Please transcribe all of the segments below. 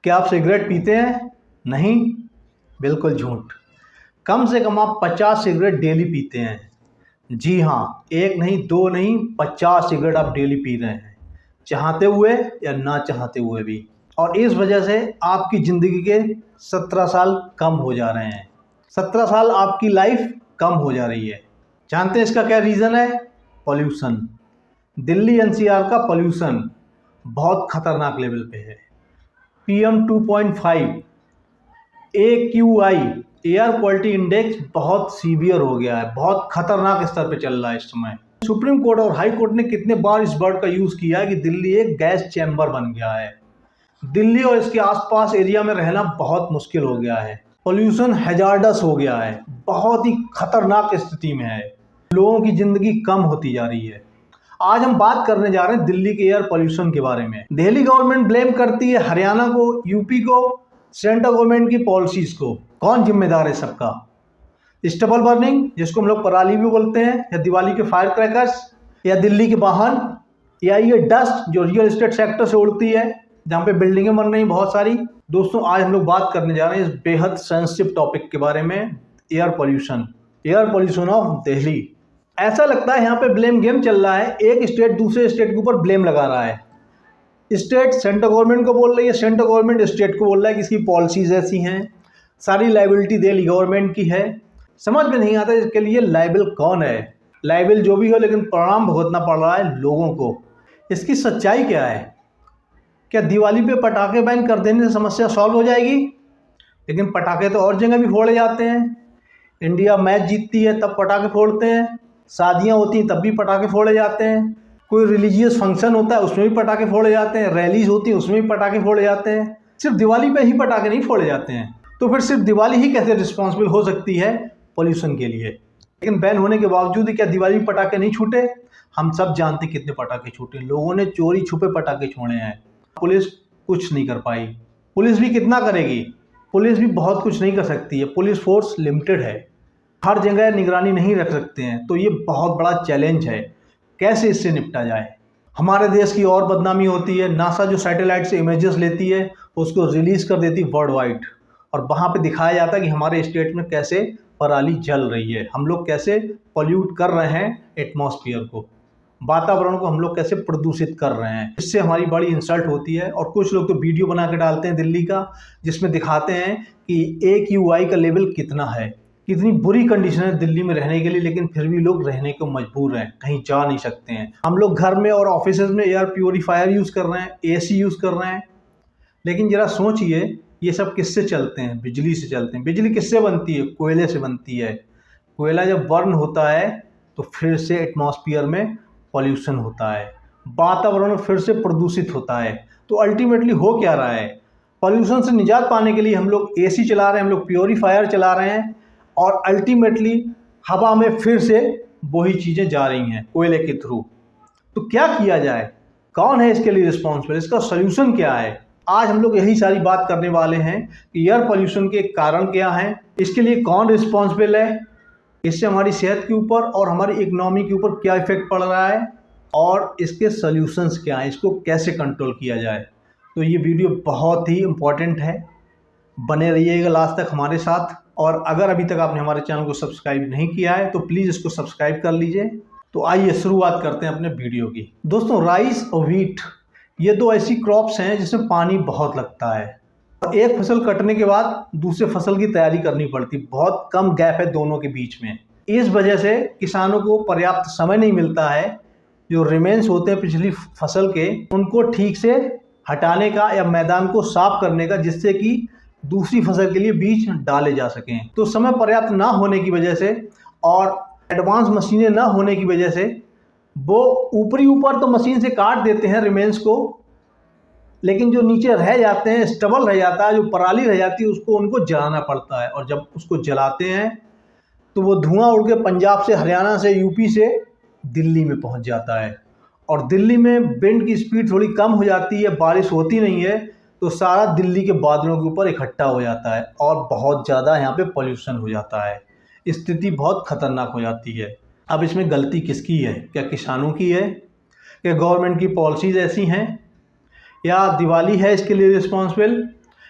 क्या आप सिगरेट पीते हैं? नहीं, बिल्कुल झूठ। कम से कम आप 50 सिगरेट डेली पीते हैं। जी हाँ, एक नहीं, दो नहीं, 50 सिगरेट आप डेली पी रहे हैं, चाहते हुए या ना चाहते हुए भी। और इस वजह से आपकी ज़िंदगी के 17 साल कम हो जा रहे हैं। 17 साल आपकी लाइफ कम हो जा रही है। जानते हैं इसका क्या रीज़न है? पॉल्यूशन। दिल्ली एनसीआर का पॉल्यूशन बहुत खतरनाक लेवल पे है। PM 2.5 AQI air quality index बहुत सीवियर हो गया है, बहुत खतरनाक स्तर पे चल रहा है इस समय। सुप्रीम कोर्ट और हाई कोर्ट ने कितने बार इस वर्ड का यूज़ किया है कि दिल्ली एक गैस चैम्बर बन गया है। दिल्ली और इसके आसपास एरिया में रहना बहुत मुश्किल हो गया है। पॉल्यूशन हैजार्डस हो गया है, बहुत ही खतरनाक स्थिति में है। लोगों की ज़िंदगी कम होती जा रही है। आज हम बात करने जा रहे हैं दिल्ली के एयर पॉल्यूशन के बारे में। दिल्ली गवर्नमेंट ब्लेम करती है हरियाणा को, यूपी को, सेंट्रल गवर्नमेंट की पॉलिसीज को। कौन जिम्मेदार है सबका? स्टबल बर्निंग, जिसको हम लोग पराली भी बोलते हैं, या दिवाली के फायर क्रैकर्स, या दिल्ली के वाहन, या ये डस्ट जो रियल एस्टेट सेक्टर से उड़ती है, जहाँ पे बिल्डिंगें बन रही बहुत सारी। दोस्तों, आज हम लोग बात करने जा रहे हैं इस बेहद सेंसिटिव टॉपिक के बारे में, एयर पॉल्यूशन ऑफ दिल्ली। ऐसा लगता है यहाँ पे ब्लेम गेम चल रहा है। एक स्टेट दूसरे स्टेट के ऊपर ब्लेम लगा रहा है। स्टेट सेंट्रल गवर्नमेंट को बोल रही है, सेंट्रल गवर्नमेंट स्टेट को बोल रहा है कि इसकी पॉलिसीज ऐसी हैं, सारी लाइबिलिटी दिल्ली गवर्नमेंट की है। समझ में नहीं आता इसके लिए लाइबल कौन है। लाइबल जो भी हो, लेकिन परिणाम भुगतना पड़ रहा है लोगों को। इसकी सच्चाई क्या है? क्या दिवाली पे पटाखे बैन कर देने से समस्या सॉल्व हो जाएगी? लेकिन पटाखे तो और जगह भी फोड़े जाते हैं। इंडिया मैच जीतती है तब पटाखे फोड़ते हैं, शादियाँ होती हैं तब भी पटाखे फोड़े जाते हैं, कोई रिलीजियस फंक्शन होता है उसमें भी पटाखे फोड़े जाते हैं, रैलीज होती हैं उसमें भी पटाखे फोड़े जाते हैं। सिर्फ दिवाली पे ही पटाखे नहीं फोड़े जाते हैं। तो फिर सिर्फ दिवाली ही कैसे रिस्पॉन्सिबल हो सकती है पॉल्यूशन के लिए? लेकिन बैन होने के बावजूद क्या दिवाली में पटाखे नहीं छूटे? हम सब जानते कितने पटाखे छूटे। लोगों ने चोरी छुपे पटाखे छोड़े हैं। पुलिस कुछ नहीं कर पाई। पुलिस भी कितना करेगी? पुलिस भी बहुत कुछ नहीं कर सकती है। पुलिस फोर्स लिमिटेड है, हर जगह निगरानी नहीं रख सकते हैं। तो ये बहुत बड़ा चैलेंज है, कैसे इससे निपटा जाए। हमारे देश की और बदनामी होती है। नासा जो सैटेलाइट से इमेजेस लेती है उसको रिलीज कर देती वर्ल्ड वाइड, और वहाँ पे दिखाया जाता है कि हमारे स्टेट में कैसे पराली जल रही है, हम लोग कैसे पॉल्यूट कर रहे हैं एटमॉस्फेयर को, वातावरण को हम लोग कैसे प्रदूषित कर रहे हैं। इससे हमारी बड़ी इंसल्ट होती है। और कुछ लोग तो वीडियो बना के डालते हैं दिल्ली का, जिसमें दिखाते हैं कि AQI का लेवल कितना है, कितनी बुरी कंडीशन है दिल्ली में रहने के लिए, लेकिन फिर भी लोग रहने को मजबूर हैं, कहीं जा नहीं सकते हैं। हम लोग घर में और ऑफिस में एयर प्योरीफायर यूज़ कर रहे हैं, AC यूज़ कर रहे हैं, लेकिन ज़रा सोचिए ये सब किससे चलते हैं? बिजली से चलते हैं। बिजली किससे बनती है? कोयले से बनती है। कोयला जब बर्न होता है तो फिर से एटमॉस्फेयर में पॉल्यूशन होता है, वातावरण फिर से प्रदूषित होता है। तो अल्टीमेटली हो क्या रहा है? पॉल्यूशन से निजात पाने के लिए हम लोग AC चला रहे हैं, हम लोग प्योरीफायर चला रहे हैं, और अल्टीमेटली हवा में फिर से वही चीज़ें जा रही हैं कोयले के थ्रू। तो क्या किया जाए? कौन है इसके लिए रिस्पॉन्सिबल? इसका सोल्यूशन क्या है? आज हम लोग यही सारी बात करने वाले हैं कि एयर पॉल्यूशन के कारण क्या हैं, इसके लिए कौन रिस्पॉन्सिबल है, इससे हमारी सेहत के ऊपर और हमारी इकोनॉमी के ऊपर क्या इफेक्ट पड़ रहा है, और इसके सॉल्यूशंस क्या हैं, इसको कैसे कंट्रोल किया जाए। तो ये वीडियो बहुत ही इम्पॉर्टेंट है, बने रहिएगा लास्ट तक हमारे साथ। और अगर अभी तक आपने हमारे चैनल को सब्सक्राइब नहीं किया है तो प्लीज़ इसको सब्सक्राइब कर लीजिए। तो आइए शुरुआत करते हैं अपने वीडियो की। दोस्तों, राइस और व्हीट ये दो ऐसी क्रॉप्स हैं जिसमें पानी बहुत लगता है, और एक फसल कटने के बाद दूसरे फसल की तैयारी करनी पड़ती, बहुत कम गैप है दोनों के बीच में। इस वजह से किसानों को पर्याप्त समय नहीं मिलता है जो रिमेन्स होते हैं पिछली फसल के, उनको ठीक से हटाने का या मैदान को साफ करने का, जिससे कि दूसरी फसल के लिए बीज डाले जा सकें। तो समय पर्याप्त ना होने की वजह से और एडवांस मशीनें ना होने की वजह से वो ऊपर तो मशीन से काट देते हैं रिमेन्स को, लेकिन जो नीचे रह जाते हैं, स्टबल रह जाता है, जो पराली रह जाती है, उसको उनको जलाना पड़ता है। और जब उसको जलाते हैं तो वो धुआं उड़ के पंजाब से, हरियाणा से, यूपी से दिल्ली में पहुंच जाता है। और दिल्ली में विंड की स्पीड थोड़ी कम हो जाती है, बारिश होती नहीं है, तो सारा दिल्ली के बादलों के ऊपर इकट्ठा हो जाता है और बहुत ज़्यादा यहाँ पे पॉल्यूशन हो जाता है। स्थिति बहुत खतरनाक हो जाती है। अब इसमें गलती किसकी है? क्या किसानों की है? क्या गवर्नमेंट की पॉलिसीज़ ऐसी हैं? या दिवाली है इसके लिए रिस्पॉन्सिबल?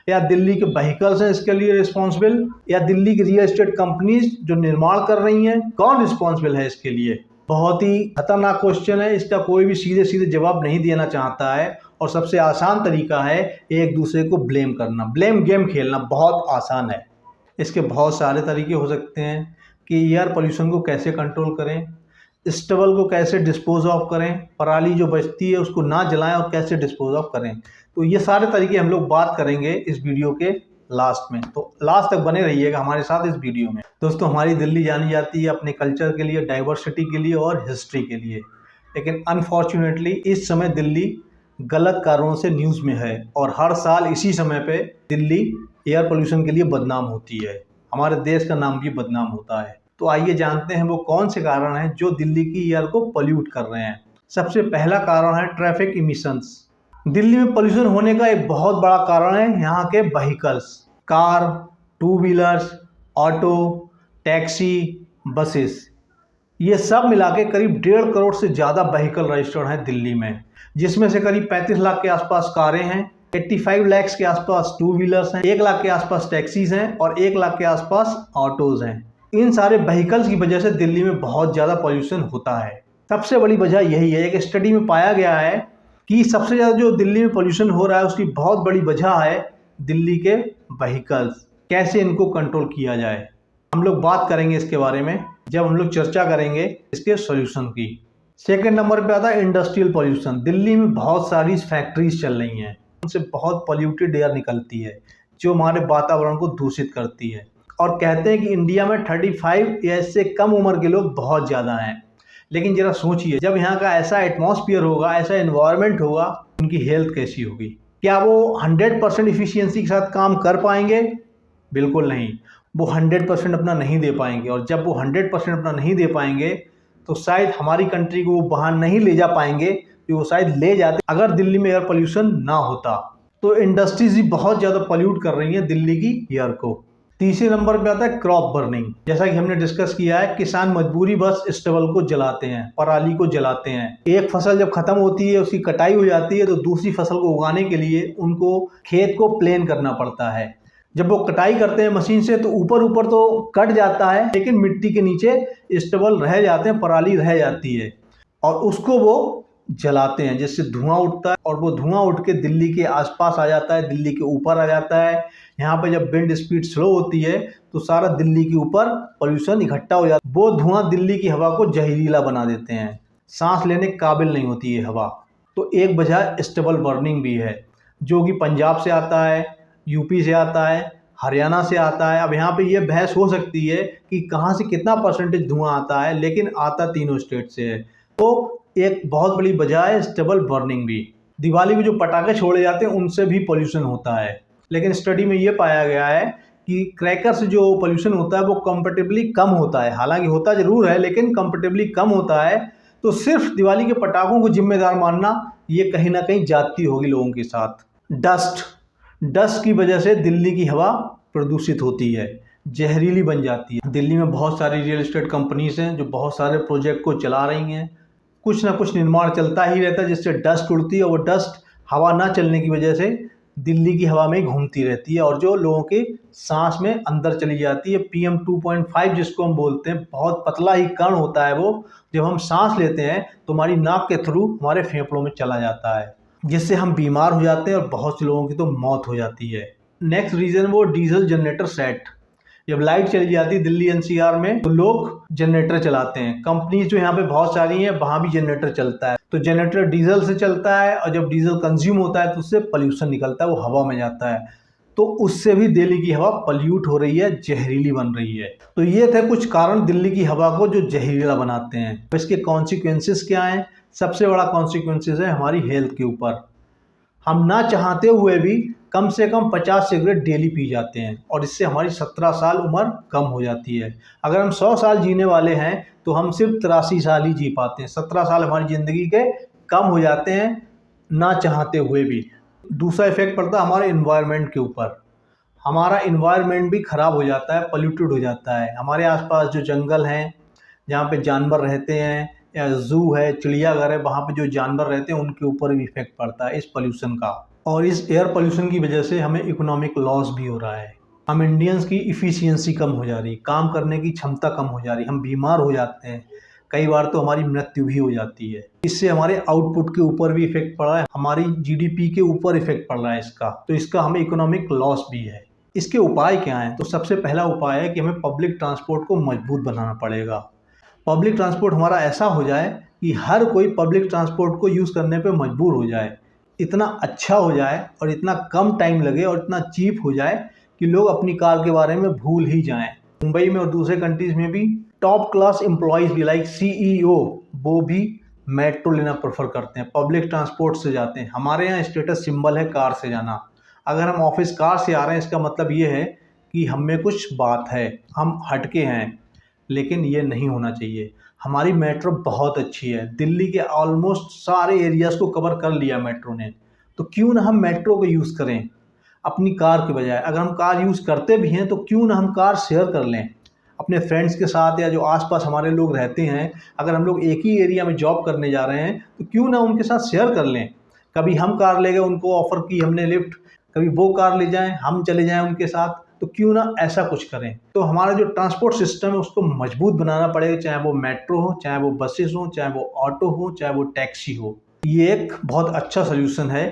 या दिल्ली के व्हीकल्स हैं इसके लिए रिस्पॉन्सिबल, या दिल्ली की रियल एस्टेट कंपनीज जो निर्माण कर रही हैं, कौन रिस्पॉन्सिबल है इसके लिए? बहुत ही खतरनाक क्वेश्चन है, इसका कोई भी सीधे सीधे जवाब नहीं देना चाहता है और सबसे आसान तरीका है एक दूसरे को ब्लेम करना। ब्लेम गेम खेलना बहुत आसान है। इसके बहुत सारे तरीके हो सकते हैं कि एयर पोल्यूशन को कैसे कंट्रोल करें, स्टबल को कैसे डिस्पोज ऑफ करें, पराली जो बचती है उसको ना जलाएं और कैसे डिस्पोज ऑफ करें। तो ये सारे तरीके हम लोग बात करेंगे इस वीडियो के लास्ट में, तो लास्ट तक बने रहिएगा हमारे साथ इस वीडियो में। दोस्तों, हमारी दिल्ली जानी जाती है अपने कल्चर के लिए, डाइवर्सिटी के लिए और हिस्ट्री के लिए, लेकिन अनफॉर्चुनेटली इस समय दिल्ली गलत कारणों से न्यूज़ में है और हर साल इसी समय पे दिल्ली एयर पोल्यूशन के लिए बदनाम होती है, हमारे देश का नाम भी बदनाम होता है। तो आइए जानते हैं वो कौन से कारण हैं जो दिल्ली की एयर को पोल्यूट कर रहे हैं। सबसे पहला कारण है ट्रैफिक इमिशंस। दिल्ली में पोल्यूशन होने का एक बहुत बड़ा कारण है यहाँ के vehicles, car, two wheelers, auto, taxi, buses. ये सब मिला के करीब 1.5 करोड़ से ज़्यादा व्हीकल रजिस्टर्ड हैं दिल्ली में, जिसमें से करीब 35 लाख के आसपास कारें हैं, 85 लाख के आसपास टू व्हीलर्स हैं, 1 लाख के आसपास टैक्सीज हैं और 1 लाख के आसपास ऑटोज़ हैं। इन सारे व्हीकल्स की वजह से दिल्ली में बहुत ज़्यादा पोल्यूशन होता है। सबसे बड़ी वजह यही है, एक स्टडी में पाया गया है कि सबसे ज़्यादा जो दिल्ली में पोल्यूशन हो रहा है उसकी बहुत बड़ी वजह है दिल्ली के व्हीकल्स। कैसे इनको कंट्रोल किया जाए, हम लोग बात करेंगे इसके बारे में जब हम लोग चर्चा करेंगे इसके सॉल्यूशन की। सेकंड नंबर पे आता है इंडस्ट्रियल पोल्यूशन। दिल्ली में बहुत सारी फैक्ट्रीज चल रही हैं, उनसे बहुत पोल्यूटेड एयर निकलती है जो हमारे वातावरण को दूषित करती है। और कहते हैं कि इंडिया में 35 या इससे कम उम्र के लोग बहुत ज़्यादा हैं, लेकिन जरा सोचिए जब यहाँ का ऐसा एटमॉस्फेयर होगा, ऐसा एनवायरनमेंट होगा, उनकी हेल्थ कैसी होगी? क्या वो 100% इफिशियंसी के साथ काम कर पाएंगे? बिल्कुल नहीं, वो 100% अपना नहीं दे पाएंगे। और जब वो 100% अपना नहीं दे पाएंगे तो शायद हमारी कंट्री को वो बाहर नहीं ले जा पाएंगे कि वो शायद ले जाते अगर दिल्ली में एयर पोल्यूशन ना होता। तो इंडस्ट्रीज भी बहुत ज़्यादा पोल्यूट कर रही हैं दिल्ली की एयर को। तीसरे नंबर पे आता है क्रॉप बर्निंग। जैसा कि हमने डिस्कस किया है, किसान मजबूरी बस स्टबल को जलाते हैं, पराली को जलाते हैं। एक फसल जब खत्म होती है, उसकी कटाई हो जाती है, तो दूसरी फसल को उगाने के लिए उनको खेत को प्लेन करना पड़ता है। जब वो कटाई करते हैं मशीन से तो ऊपर ऊपर तो कट जाता है, लेकिन मिट्टी के नीचे स्टबल रह जाते हैं, पराली रह जाती है और उसको वो जलाते हैं, जिससे धुआं उठता है और वो धुआं उठ के दिल्ली के आसपास आ जाता है, दिल्ली के ऊपर आ जाता है। यहाँ पे जब विंड स्पीड स्लो होती है तो सारा दिल्ली के ऊपर पोल्यूशन इकट्ठा हो जाता है। वो धुआं दिल्ली की हवा को जहरीला बना देते हैं, सांस लेने के काबिल नहीं होती है हवा। तो एक वजह स्टबल बर्निंग भी है, जो कि पंजाब से आता है, यूपी से आता है, हरियाणा से आता है। अब यहाँ पे ये बहस हो सकती है कि कहाँ से कितना परसेंटेज धुआं आता है, लेकिन आता तीनों स्टेट से है। तो एक बहुत बड़ी वजह है स्टबल बर्निंग भी। दिवाली में जो पटाखे छोड़े जाते हैं उनसे भी पोल्यूशन होता है, लेकिन स्टडी में ये पाया गया है कि क्रैकर से जो पोल्यूशन होता है वो कंपेरेटिवली कम होता है। हालांकि होता जरूर है, लेकिन कंपेरेटिवली कम होता है। तो सिर्फ दिवाली के पटाखों को जिम्मेदार मानना ये कहीं ना कहीं जाती होगी लोगों के साथ। डस्ट की वजह से दिल्ली की हवा प्रदूषित होती है, जहरीली बन जाती है। दिल्ली में बहुत सारी रियल एस्टेट कंपनीज हैं जो बहुत सारे प्रोजेक्ट को चला रही हैं, कुछ ना कुछ निर्माण चलता ही रहता है जिससे डस्ट उड़ती है और वो डस्ट हवा ना चलने की वजह से दिल्ली की हवा में घूमती रहती है और जो लोगों के सांस में अंदर चली जाती है। PM 2.5 जिसको हम बोलते हैं, बहुत पतला ही कण होता है वो, जब हम सांस लेते हैं तो हमारी नाक के थ्रू हमारे फेफड़ों में चला जाता है, जिससे हम बीमार हो जाते हैं और बहुत से लोगों की तो मौत हो जाती है। नेक्स्ट रीज़न वो डीजल जनरेटर सेट। जब लाइट चली जाती है दिल्ली NCR में तो लोग जनरेटर चलाते हैं। कंपनीज जो यहाँ पे बहुत सारी हैं वहाँ भी जनरेटर चलता है। तो जनरेटर डीजल से चलता है और जब डीजल कंज्यूम होता है तो उससे पोल्यूशन निकलता है, वो हवा में जाता है। तो उससे भी दिल्ली की हवा पोल्यूट हो रही है, जहरीली बन रही है। तो ये थे कुछ कारण दिल्ली की हवा को जो जहरीला बनाते हैं। तो इसके कॉन्सिक्वेंसेस क्या हैं? सबसे बड़ा कॉन्सिक्वेंसेस है हमारी हेल्थ के ऊपर। हम ना चाहते हुए भी कम से कम 50 सिगरेट डेली पी जाते हैं और इससे हमारी 17 साल उम्र कम हो जाती है। अगर हम 100 साल जीने वाले हैं तो हम सिर्फ 83 साल ही जी पाते हैं। 17 साल हमारी ज़िंदगी के कम हो जाते हैं ना चाहते हुए भी। दूसरा इफेक्ट पड़ता है हमारे इन्वायरमेंट के ऊपर। हमारा इन्वायरमेंट भी ख़राब हो जाता है, पोल्यूटेड हो जाता है। हमारे आसपास जो जंगल हैं जहाँ पे जानवर रहते हैं या ज़ू है, चिड़ियाघर है, वहाँ पे जो जानवर रहते हैं उनके ऊपर भी इफेक्ट पड़ता है इस पोल्यूशन का। और इस एयर पोल्यूशन की वजह से हमें इकोनॉमिक लॉस भी हो रहा है। हम इंडियंस की इफ़िशियंसी कम हो जा रही, काम करने की क्षमता कम हो जा रही, हम बीमार हो जाते हैं, कई बार तो हमारी मृत्यु भी हो जाती है। इससे हमारे आउटपुट के ऊपर भी इफेक्ट पड़ रहा है, हमारी जीडीपी के ऊपर इफेक्ट पड़ रहा है इसका, तो इसका हमें इकोनॉमिक लॉस भी है। इसके उपाय क्या हैं? तो सबसे पहला उपाय है कि हमें पब्लिक ट्रांसपोर्ट को मजबूत बनाना पड़ेगा। पब्लिक ट्रांसपोर्ट हमारा ऐसा हो जाए कि हर कोई पब्लिक ट्रांसपोर्ट को यूज़ करने पे मजबूर हो जाए, इतना अच्छा हो जाए और इतना कम टाइम लगे और इतना चीप हो जाए कि लोग अपनी कार के बारे में भूल ही जाएं। मुंबई में और दूसरे कंट्रीज़ में भी टॉप क्लास एम्प्लॉयज़ भी लाइक सीईओ वो भी मेट्रो लेना प्रेफर करते हैं, पब्लिक ट्रांसपोर्ट से जाते हैं। हमारे यहाँ स्टेटस सिंबल है कार से जाना। अगर हम ऑफिस कार से आ रहे हैं इसका मतलब ये है कि हम में कुछ बात है, हम हटके हैं, लेकिन ये नहीं होना चाहिए। हमारी मेट्रो बहुत अच्छी है, दिल्ली के ऑलमोस्ट सारे एरियाज़ को कवर कर लिया मेट्रो ने, तो क्यों ना हम मेट्रो को यूज़ करें अपनी कार के बजाय। अगर हम कार यूज़ करते भी हैं तो क्यों ना हम कार शेयर कर लें अपने फ्रेंड्स के साथ, या जो आसपास हमारे लोग रहते हैं। अगर हम लोग एक ही एरिया में जॉब करने जा रहे हैं तो क्यों ना उनके साथ शेयर कर लें। कभी हम कार ले गए, उनको ऑफ़र की हमने लिफ्ट, कभी वो कार ले जाएं, हम चले जाएं उनके साथ, तो क्यों ना ऐसा कुछ करें। तो हमारा जो ट्रांसपोर्ट सिस्टम है उसको मजबूत बनाना पड़ेगा, चाहे वो मेट्रो हो, चाहे वो बसेस हो, चाहे वो ऑटो हो, चाहे वो टैक्सी हो। ये एक बहुत अच्छा सोल्यूशन है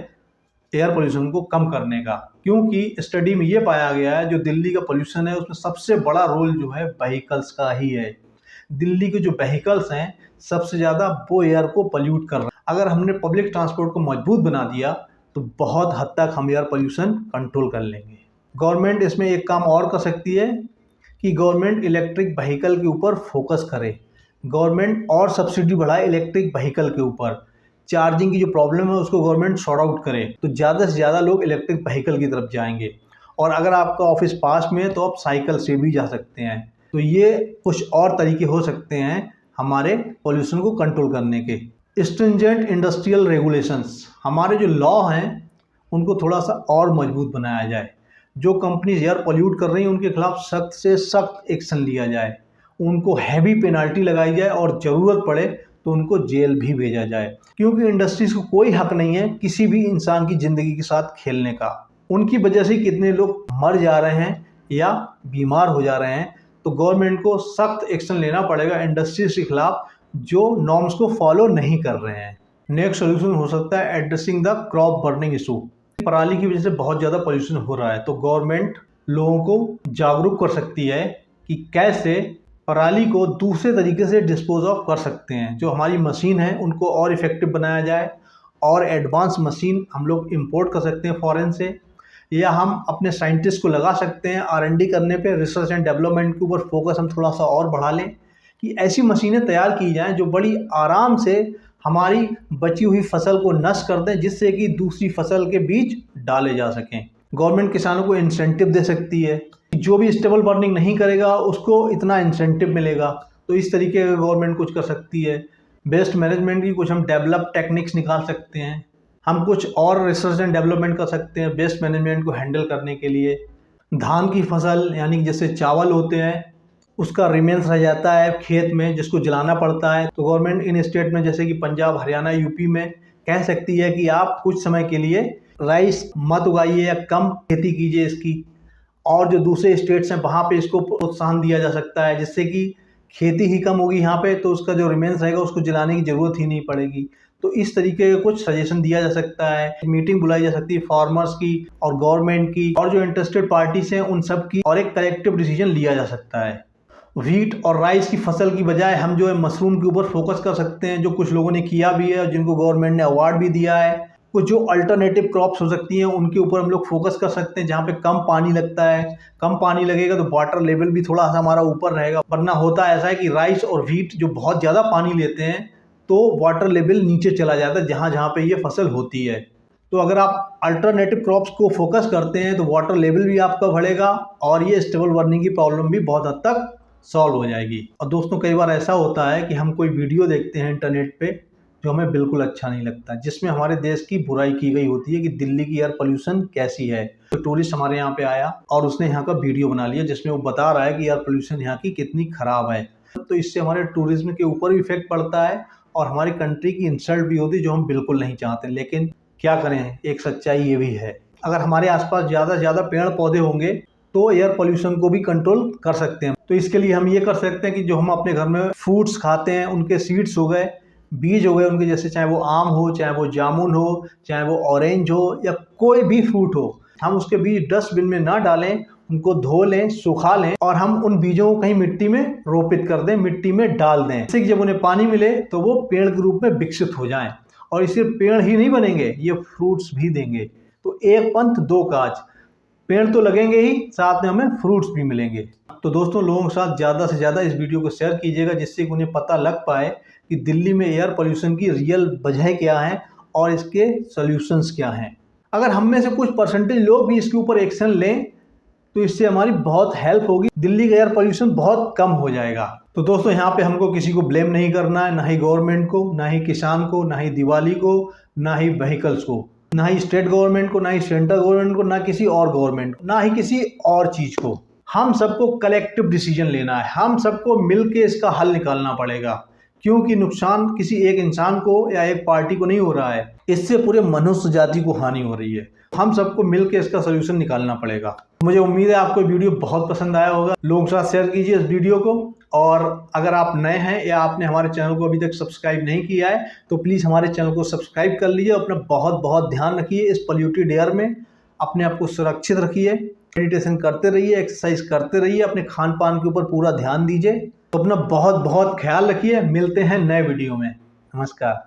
एयर पोल्यूशन को कम करने का, क्योंकि स्टडी में ये पाया गया है जो दिल्ली का पोल्यूशन है उसमें सबसे बड़ा रोल जो है व्हीकल्स का ही है। दिल्ली के जो व्हीकल्स हैं सबसे ज़्यादा वो एयर को पोल्यूट कर रहे हैं। अगर हमने पब्लिक ट्रांसपोर्ट को मजबूत बना दिया तो बहुत हद तक हम एयर पोल्यूशन कंट्रोल कर लेंगे। गवर्नमेंट इसमें एक काम और कर सकती है कि गवर्नमेंट इलेक्ट्रिक व्हीकल के ऊपर फोकस करे, गवर्नमेंट और सब्सिडी बढ़ाए इलेक्ट्रिक व्हीकल के ऊपर। चार्जिंग की जो प्रॉब्लम है उसको गवर्नमेंट सॉर्ट आउट करे तो ज़्यादा से ज़्यादा लोग इलेक्ट्रिक व्हीकल की तरफ जाएंगे। और अगर आपका ऑफिस पास में है तो आप साइकिल से भी जा सकते हैं। तो ये कुछ और तरीके हो सकते हैं हमारे पोल्यूशन को कंट्रोल करने के। स्ट्रिंजेंट इंडस्ट्रियल रेगुलेशंस, हमारे जो लॉ हैं उनको थोड़ा सा और मजबूत बनाया जाए। जो कंपनीज एयर पोल्यूट कर रही हैं उनके खिलाफ सख्त से सख्त एक्शन लिया जाए, उनको हैवी पेनाल्टी लगाई जाए और ज़रूरत पड़े तो उनको जेल भी भेजा जाए, क्योंकि इंडस्ट्रीज को कोई हक नहीं है किसी भी इंसान की ज़िंदगी के साथ खेलने का। उनकी वजह से कितने लोग मर जा रहे हैं या बीमार हो जा रहे हैं, तो गवर्नमेंट को सख्त एक्शन लेना पड़ेगा इंडस्ट्रीज के खिलाफ जो नॉर्म्स को फॉलो नहीं कर रहे हैं। नेक्स्ट सोल्यूशन हो सकता है addressing the crop burning issue. पराली की वजह से बहुत ज़्यादा पोल्यूशन हो रहा है, तो गवर्नमेंट लोगों को जागरूक कर सकती है कि कैसे पराली को दूसरे तरीके से डिस्पोज ऑफ कर सकते हैं। जो हमारी मशीन है उनको और इफ़ेक्टिव बनाया जाए, और एडवांस मशीन हम लोग इंपोर्ट कर सकते हैं फॉरेन से, या हम अपने साइंटिस्ट को लगा सकते हैं R&D करने पे, रिसर्च एंड डेवलपमेंट के ऊपर फोकस हम थोड़ा सा और बढ़ा लें कि ऐसी मशीनें तैयार की जाएं जो बड़ी आराम से हमारी बची हुई फसल को नष्ट कर दें, जिससे कि दूसरी फसल के बीज डाले जा सकें। गवर्नमेंट किसानों को इंसेंटिव दे सकती है, जो भी स्टेबल बर्निंग नहीं करेगा उसको इतना इंसेंटिव मिलेगा, तो इस तरीके का गवर्नमेंट कुछ कर सकती है। बेस्ट मैनेजमेंट की कुछ हम डेवलप टेक्निक्स निकाल सकते हैं, हम कुछ और रिसर्च एंड डेवलपमेंट कर सकते हैं बेस्ट मैनेजमेंट को हैंडल करने के लिए। धान की फसल यानी जैसे चावल होते हैं उसका रिमेन्स रह जाता है खेत में जिसको जलाना पड़ता है, तो गवर्नमेंट इन स्टेट में जैसे कि पंजाब, हरियाणा, यूपी में कह सकती है कि आप कुछ समय के लिए राइस मत उगाइए या कम खेती कीजिए इसकी, और जो दूसरे स्टेट्स हैं वहाँ पे इसको प्रोत्साहन दिया जा सकता है, जिससे कि खेती ही कम होगी यहाँ पे, तो उसका जो रिमेन्स रहेगा उसको जलाने की ज़रूरत ही नहीं पड़ेगी। तो इस तरीके का कुछ सजेशन दिया जा सकता है, मीटिंग बुलाई जा सकती है फार्मर्स की और गवर्नमेंट की और जो इंटरेस्टेड पार्टीज हैं उन सब की, और एक कलेक्टिव डिसीजन लिया जा सकता है। व्हीट और राइस की फसल की बजाय हम जो है मशरूम के ऊपर फोकस कर सकते हैं, जो कुछ लोगों ने किया भी है और जिनको गवर्नमेंट ने अवार्ड भी दिया है। कुछ जो अल्टरनेटिव क्रॉप्स हो सकती हैं उनके ऊपर हम लोग फोकस कर सकते हैं, जहाँ पे कम पानी लगता है। कम पानी लगेगा तो वाटर लेवल भी थोड़ा सा हमारा ऊपर रहेगा, वरना होता ऐसा है कि राइस और व्हीट जो बहुत ज़्यादा पानी लेते हैं तो वाटर लेवल नीचे चला जाता है जहाँ जहाँ पे ये फसल होती है। तो अगर आप अल्टरनेटिव क्रॉप्स को फोकस करते हैं तो वाटर लेवल भी आपका बढ़ेगा और ये स्टेबल वार्मिंग की प्रॉब्लम भी बहुत हद तक सॉल्व हो जाएगी। और दोस्तों कई बार ऐसा होता है कि हम कोई वीडियो देखते हैं इंटरनेट पे जो हमें बिल्कुल अच्छा नहीं लगता, जिसमें हमारे देश की बुराई की गई होती है कि दिल्ली की एयर पोल्यूशन कैसी है। तो टूरिस्ट हमारे यहाँ पे आया और उसने यहाँ का वीडियो बना लिया जिसमें वो बता रहा है कि एयर पोल्यूशन यहाँ की कितनी खराब है। तो इससे हमारे टूरिज्म के ऊपर भी इफेक्ट पड़ता है और हमारी कंट्री की इंसल्ट भी होती है, जो हम बिल्कुल नहीं चाहते। लेकिन क्या करें, एक सच्चाई ये भी है। अगर हमारे आसपास ज़्यादा से ज़्यादा पेड़ पौधे होंगे तो एयर पोल्यूशन को भी कंट्रोल कर सकते हैं। तो इसके लिए हम ये कर सकते हैं कि जो हम अपने घर में फ्रूट्स खाते हैं उनके सीड्स हो गए, बीज हो गए उनके, जैसे चाहे वो आम हो, चाहे वो जामुन हो, चाहे वो ऑरेंज हो या कोई भी फ्रूट हो, हम उसके बीज डस्टबिन में ना डालें, उनको धो लें, सुखा लें और हम उन बीजों को कहीं मिट्टी में रोपित कर दें, मिट्टी में डाल दें, जिससे कि जब उन्हें पानी मिले तो वो पेड़ के रूप में विकसित हो जाएं। और इससे पेड़ ही नहीं बनेंगे, ये फ्रूट्स भी देंगे। तो एक पंथ दो काज, पेड़ तो लगेंगे ही, साथ में हमें फ्रूट्स भी मिलेंगे। तो दोस्तों, लोगों के साथ ज़्यादा से ज़्यादा इस वीडियो को शेयर कीजिएगा, जिससे कि उन्हें पता लग पाए कि दिल्ली में एयर पोल्यूशन की रियल वजह क्या है और इसके सॉल्यूशंस क्या हैं। अगर हम में से कुछ परसेंटेज लोग भी इसके ऊपर एक्शन लें तो इससे हमारी बहुत हेल्प होगी, दिल्ली का एयर पोल्यूशन बहुत कम हो जाएगा। तो दोस्तों, यहाँ पे हमको किसी को ब्लेम नहीं करना है, ना ही गवर्नमेंट को, ना ही किसान को, ना ही दिवाली को, ना ही व्हीकल्स को, ना ही स्टेट गवर्नमेंट को, ना ही सेंट्रल गवर्नमेंट को, ना किसी और गवर्नमेंट को, ना ही किसी और चीज को। हम सबको कलेक्टिव डिसीजन लेना है, हम सबको मिलके इसका हल निकालना पड़ेगा, क्योंकि नुकसान किसी एक इंसान को या एक पार्टी को नहीं हो रहा है, इससे पूरे मनुष्य जाति को हानि हो रही है। हम सबको मिलकर इसका सलूशन निकालना पड़ेगा। मुझे उम्मीद है आपको वीडियो बहुत पसंद आया होगा। लोगों के साथ शेयर कीजिए इस वीडियो को, और अगर आप नए हैं या आपने हमारे चैनल को अभी तक सब्सक्राइब नहीं किया है तो प्लीज़ हमारे चैनल को सब्सक्राइब कर लीजिए। अपना बहुत बहुत ध्यान रखिए इस पॉल्यूटेड एयर में, अपने आप को सुरक्षित रखिए, मेडिटेशन करते रहिए, एक्सरसाइज करते रहिए, अपने खान पान के ऊपर पूरा ध्यान दीजिए। तो अपना बहुत बहुत ख्याल रखिए। मिलते हैं नए वीडियो में। नमस्कार।